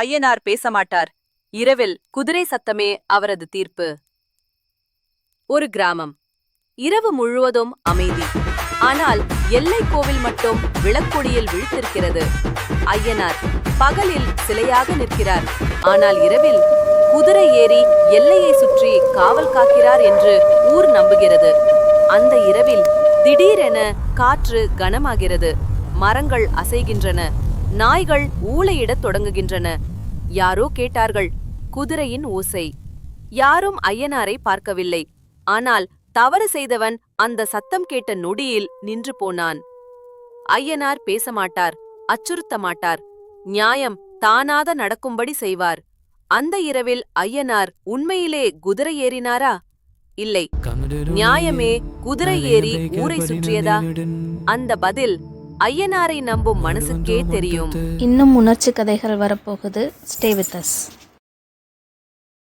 ஐயனார் பேசமாட்டார். இரவில் குதிரை சத்தமே அவரது தீர்ப்பு. ஒரு கிராமம். இரவு முழுவதும் அமைதி. ஆனால் எல்லை கோவில் மட்டும் விளக்கொடியில் விழித்திருக்கிறது. ஐயனார் பகலில் சிலையாக நிற்கிறார். ஆனால் இரவில் குதிரை ஏறி எல்லையை சுற்றி காவல் காக்கிறார் என்று ஊர் நம்புகிறது. அந்த இரவில் திடீரென காற்று கனமாகிறது. மரங்கள் அசைகின்றன. நாய்கள் ஊளையிடத் தொடங்குகின்றன. யாரோ கேட்டார்கள், குதிரையின் ஓசை. யாரும் ஐயனாரை பார்க்கவில்லை. ஆனால் தவறு செய்தவன் அந்த சத்தம் கேட்ட நொடியில் நின்று போனான். ஐயனார் பேசமாட்டார், அச்சுறுத்த மாட்டார். நியாயம் தானாக நடக்கும்படி செய்வார். அந்த இரவில் ஐயனார் உண்மையிலே குதிரை ஏறினாரா? இல்லை. நியாயமே குதிரை ஏறி ஊரை சுற்றியதா? அந்த பதில் ஐயனாரை நம்பும் மனசுக்கே தெரியும். இன்னும் உணர்ச்சி கதைகள் வரப்போகுது. Stay with us.